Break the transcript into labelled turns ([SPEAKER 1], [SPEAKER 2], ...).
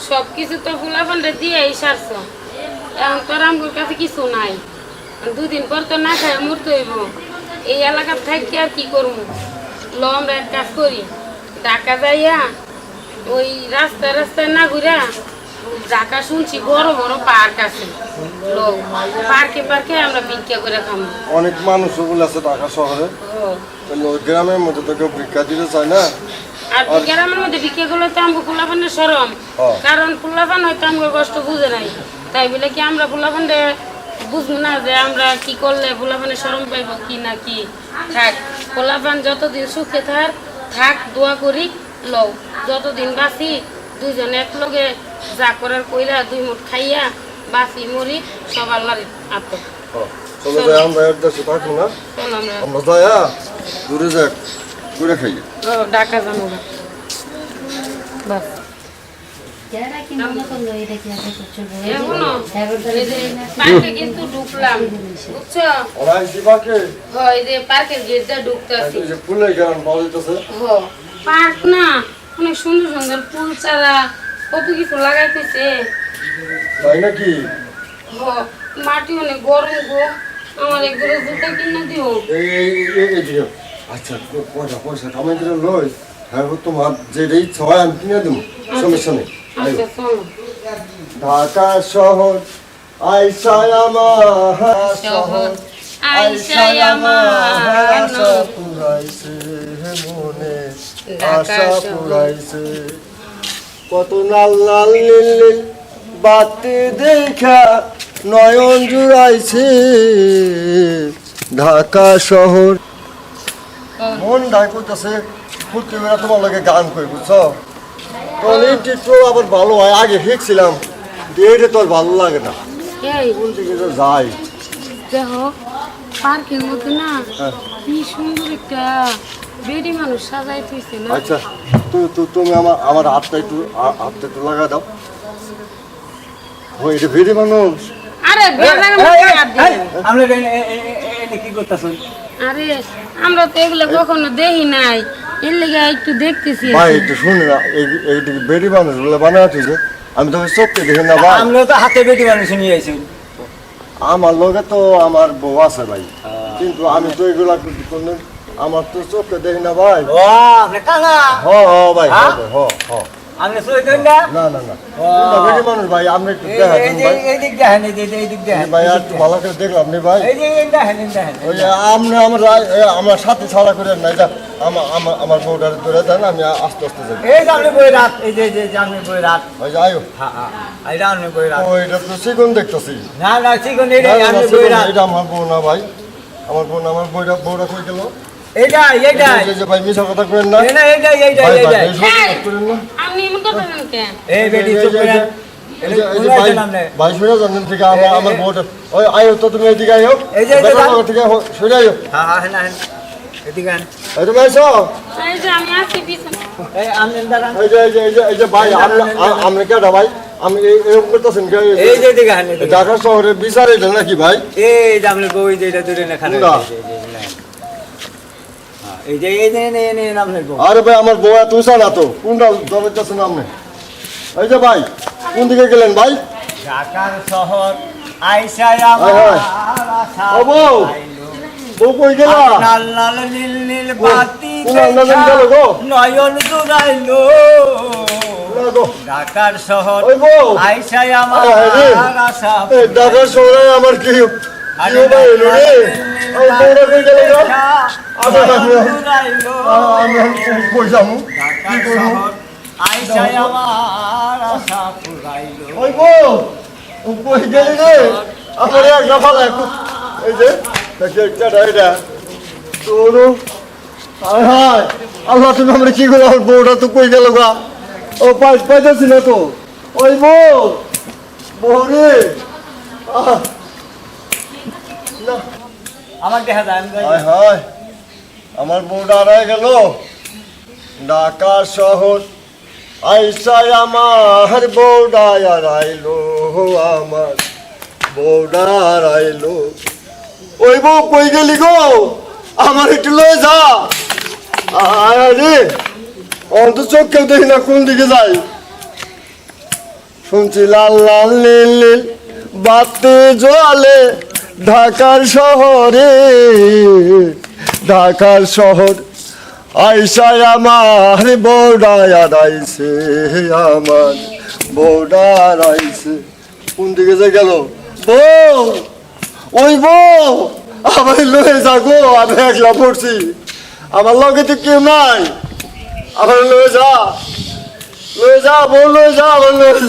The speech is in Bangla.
[SPEAKER 1] সবকিছু তো ফুলাফান্ডে দিয়েই সারছো, এখন তো আমগুর কাছে কিছু নাই। দুদিন পর তো না খায় মরতে হইব। এই এলাকার থাকি আর কি করবো? ল আমরা এক কাজ করি, ঢাকা যাইয়া ওই রাস্তায় রাস্তায় না ঘুরা, ঢাকা শুনছি বড় বড় পার্ক আছে, লোক পার্কে পার্কে আমরা ভিক্ষা করে খাবো।
[SPEAKER 2] অনেক মানুষ ওগুলো আছে ঢাকা শহরে, গ্রামের মধ্যে তো কেউ ভিক্ষা দিতে চায় না।
[SPEAKER 1] আর গ্রামের মধ্যে ভিক্ষা করলে তো আমগো ফুলাফান্ডের সরম, কারণ ফুলাফান হয়তো আমগো কষ্ট বুঝে নাই, তাই বলে কি আমরা ফুলাফান্ডে বুঝবো না যে আমরা কি করলে ফুলাফানের সরম পাইব কি না কি? থাক, ফুলাফান যতদিন সুখে থাক দোয়া করি, লও যতদিন বাঁচি দুইজনে এক লগে যা করার কইরা দুই মুঠ খাইয়া বাঁচি মরি, সব আল্লাহর আত্ম।
[SPEAKER 2] আমরা এক দেশে থাকবো না, আমরা যাইয়া দূরে যাক ঘুরে খাই।
[SPEAKER 1] ঢাকা যাবো বাস। কিন্তু ঢুকলাম, বুঝছো? পার্কের গেটটা ঢুকতেছি। পার্ক না, অনেক সুন্দর সুন্দর ফুল চারা কত কিছু লাগাইতেছে।
[SPEAKER 2] তাই নাকি?
[SPEAKER 1] মাটি অনেক গরম গো, আমার এক জোড়া জুতা কিনে দিও।
[SPEAKER 2] আচ্ছা পয়সা পয়সা কামাই করে লই, হ্যাঁ তোমার যেটা ইচ্ছা হয় আমি কিনে দেবো, সমস্যা নেই। ঢাকা শহর আইসায় আমার শহর আইসায় আমার আশা পুরাইছে মনে আশা পুরাইছে, কত লাল লাল নীল নীল বাতি দেখা নয়ন জুড়াইছে ঢাকা শহর। মন ডাক করতেছে ফুটতে বেড়া তোমার লগে গান করি, বুঝছো? তো আবার ভালো হয়, আগে শিখছিলাম এটা তো আর ভালো লাগে না, কোন দিকে তো যাই।
[SPEAKER 1] দেখো পার্কের মধ্যে না কি সুন্দর একটা বেডি মানুষ সাজাই থইছে না।
[SPEAKER 2] আচ্ছা তুমি আমার হাতটা একটু লাগা দাও। ও এটা বেডি মানুষ?
[SPEAKER 1] আরে
[SPEAKER 3] আমরা কি করতেছেন?
[SPEAKER 1] আরে আমরা তো এগুলো কখনো দেখি নাই, এর লেগে একটু দেখতেছি।
[SPEAKER 2] ভাই একটু শুনে না, এই বেডি মানুষ বলে বানায় আছে, আমি তো চোখে দেখি না ভাই।
[SPEAKER 3] আমরা তো হাতে বেডি মানুষ নিয়ে আইছি।
[SPEAKER 2] আমার লগে তো আমার বউ আছে ভাই, কিন্তু আমি তো এগুলা আমার তো চোখে দেখি না ভাই।
[SPEAKER 3] ও আপনি কানা?
[SPEAKER 2] হ ভাই
[SPEAKER 3] আপনি সই দেন না?
[SPEAKER 2] না না না, বেডি মানুষ ভাই, আপনি একটু দেখেন ভাই।
[SPEAKER 3] এই দিক দেখেন, এই দিক দেখেন
[SPEAKER 2] ভাই, আর একটু ভালো করে দেখলাম নি ভাই।
[SPEAKER 3] এই যে দেখেন দেখেন।
[SPEAKER 2] ওই আপনি আমার সাথে ছাড়া করে নাই, আমার বউটার ধরে দেন, আমি আস্তে আস্তে যাই।
[SPEAKER 3] এই যে আপনি বই রাত, এই যে আপনি বই রাত।
[SPEAKER 2] ওই যাই
[SPEAKER 3] এই যে আপনি বই রাত।
[SPEAKER 2] ওইটা তো চিকন দেখতেছি।
[SPEAKER 3] না না চিকন এই আপনি বই রাত।
[SPEAKER 2] এটা আমার বউ না ভাই, আমার বউ না, আমার বউটা কই গেল?
[SPEAKER 3] এইটাই
[SPEAKER 2] যে ভাই মিছা কথা করেন না,
[SPEAKER 3] এইটাই
[SPEAKER 2] করেন না।
[SPEAKER 1] আপনি এমন কথা বলেন কেন?
[SPEAKER 3] এই বেডি চুপ করে
[SPEAKER 2] ভাই শুনে জানেন থেকে আমার বউটা ওই আয়ো তো, তুমি এদিকে আয়ো,
[SPEAKER 3] এই যে
[SPEAKER 2] থেকে সরে আয়ো।
[SPEAKER 3] হ্যাঁ এদিকে আন।
[SPEAKER 2] এই তুমি আইছো?
[SPEAKER 1] এই যে আমি আসছি পিছনে।
[SPEAKER 3] এই আপনি দাঁড়ান।
[SPEAKER 2] এই যে ভাই আপনি কেডা ভাই? আমি এরকম করতেছেন
[SPEAKER 3] এই যে এদিকে আন।
[SPEAKER 2] ঢাকা শহরে বিচার এটা নাকি ভাই?
[SPEAKER 3] এই যে আপনি বই যে এটা দূরে না খারাপ। এই যে আপনার বউ।
[SPEAKER 2] আরে ভাই আমার বউ এত উঁচা না তো, কোনটা দরজাছেন আপনি? এই যে ভাই কোন দিকে গেলেন ভাই?
[SPEAKER 3] ঢাকার শহর আইসায় আমার আশা
[SPEAKER 2] ও বউ, বউ কই গেলা?
[SPEAKER 3] লাল লাল নীল নীল বাতি নয়ন জুড়াইলো ঢাকার শহর আইসায় আমার আশা।
[SPEAKER 2] ঢাকার শহরে আমার কি কই যাবো, কি করবো? ওই বউ কই গেলি রে? আমার একটা ভালো এই যে এটা তোর আল্লাহ, তুমি আমরা কি করো? আমার বউটা তো কই গেল গা? ও পাইতেছি না তো। ওই বউ রে,
[SPEAKER 3] আমার দেখা যায়
[SPEAKER 2] আমার বউটা হারায় গেল ঢাকা শহর আইসায় আমার বউটা হারাইলো, আমার বউটা হারাইলো। ওই বউ কই গেলি গো? আমার একটু লয়ে যা। আরে অন্ত চোখ কেউ দেখি না, কোন দিকে যাই? শুনছি লাল লাল নীল নীল বাতি জলে ঢাকার শহরে, ঢাকার শহর আইসায় আমার বউডা আড়াইছে, আমার বউডা আড়াইছে। কোন দিকে যে গেল বউ? ওই বউ আমার লয়ে যাগো, আমি একলা পড়ছি, আমার লগে তো কেউ নাই, আমার লয়ে যা, লয়ে যা বউ, লয়ে যা, আমার লয়ে যা।